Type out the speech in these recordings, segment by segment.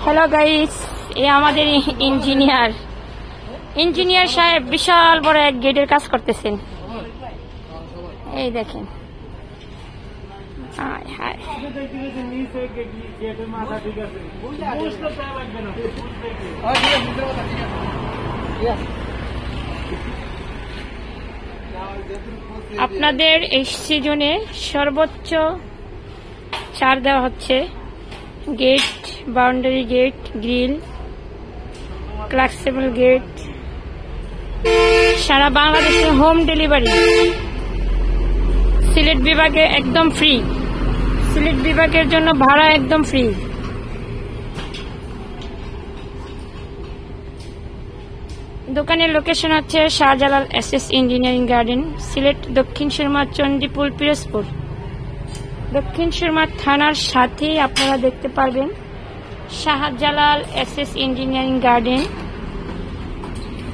Hello guys, এই আমাদের engineer সাহেব বিশাল বড় এক গেটের কাজ করতেছেন। এই দেখেন, আপনাদের এই সিজনে সর্বোচ্চ ছাড় দেওয়া হচ্ছে। Gate, boundary gate, grill, flexible gate, সারা বাংলাদেশে হোম ডেলিভারি। সিলেট বিভাগে একদম ফ্রি, সিলেট বিভাগের জন্য ভাড়া একদম ফ্রি। দোকানের লোকেশন হচ্ছে Shahjalal SS engineering garden, Sylhet Dakshin Surma, Chandipur, Pirojpur. Dakshin Surma থানার সাথেই আপনারা দেখতে পারবেন শাহজালাল এসএস ইঞ্জিনিয়ারিং গার্ডেন,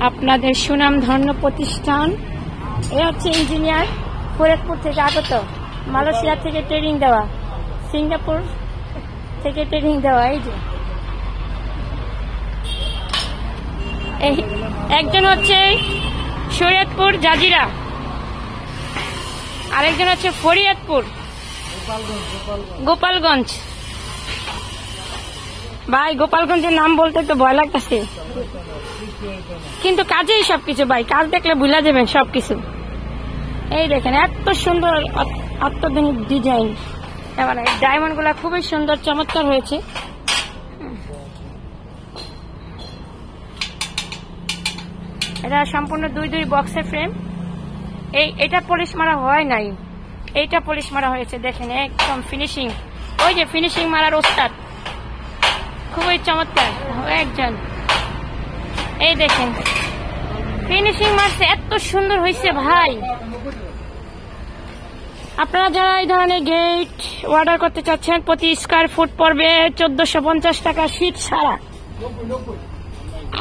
আপনাদের সুনামধন্য প্রতিষ্ঠান। এ হচ্ছে ইঞ্জিনিয়ার, ফরিদপুর থেকে আগত, মালয়েশিয়া থেকে ট্রেনিং দেওয়া, সিঙ্গাপুর থেকে ট্রেনিং দেওয়া। এই যে একজন হচ্ছে শরীয়তপুর জাজিরা, আরেকজন হচ্ছে ফরিদপুর গোপালগঞ্জ। ভাই, গোপালগঞ্জের নাম বলতে তো ভয় লাগতেছে, কিন্তু কাজেই সবকিছু। ভাই, কাজ দেখলে ভুলা যাবেন সবকিছু। এই দেখেন, এত সুন্দর অত্যাধুনিক ডিজাইন, এবার ডায়মন্ড গুলা খুবই সুন্দর, চমৎকার হয়েছে। এটা সম্পূর্ণ দুই বক্সের ফ্রেম। এটা পলিশ মারা হয় নাই, এইটা পলিশ মারা হয়েছে। দেখেন একদম ফিনিশিং, ওই যে ফিনিশিং মারার ওস্তাদ, খুবই চমৎকার একজন। এই দেখেন ফিনিশিং মারছে, এত সুন্দর হয়েছে ভাই। আপনারা যারা এই ধরনের গেট অর্ডার করতে চাচ্ছেন, প্রতি স্কয়ার ফুট পড়বে 1450 টাকা শীট ছাড়া,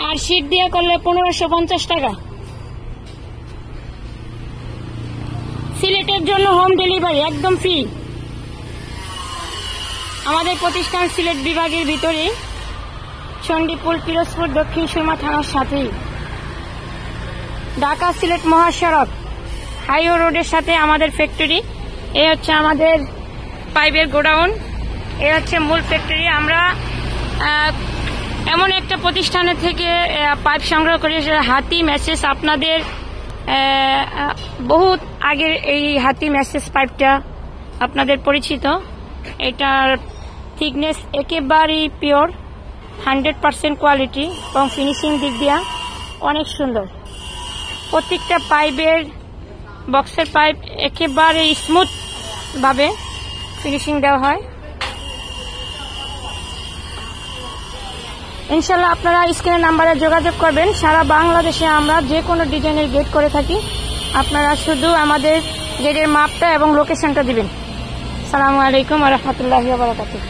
আর শীট দিয়ে করলে 1550 টাকা। সিলেটের জন্য হোম ডেলিভারি একদম ফ্রি। আমাদের প্রতিষ্ঠান সিলেট বিভাগের ভিতরে, চণ্ডীপুর, পিরোজপুর, দক্ষিণ সুরমা থানার সাথেই। ঢাকা সিলেট মহাসড়ক, হাইওয়ে রোডের সাথে আমাদের ফ্যাক্টরি। এই হচ্ছে আমাদের পাইপের গোডাউন, এই হচ্ছে মূল ফ্যাক্টরি। আমরা এমন একটা প্রতিষ্ঠানের থেকে পাইপ সংগ্রহ করি, হাতি মেসেজ। আপনাদের বহুত আগের এই হাতি মেসেজ পাইপটা আপনাদের পরিচিত। এটার থিকনেস একেবারেই পিওর, 100% কোয়ালিটি, এবং ফিনিশিং দিক দিয়া অনেক সুন্দর। প্রত্যেকটা পাইপের বক্সের পাইপ একেবারে স্মুথ ভাবে ফিনিশিং দেওয়া হয়। ইনশাল্লাহ আপনারা স্ক্রিনের নাম্বারে যোগাযোগ করবেন। সারা বাংলাদেশে আমরা যে কোনো ডিজাইনের গেট করে থাকি। আপনারা শুধু আমাদের গেটের মাপটা এবং লোকেশনটা দিবেন। আসসালামু আলাইকুম ওয়া রাহমাতুল্লাহি ওয়া বারাকাতুহু।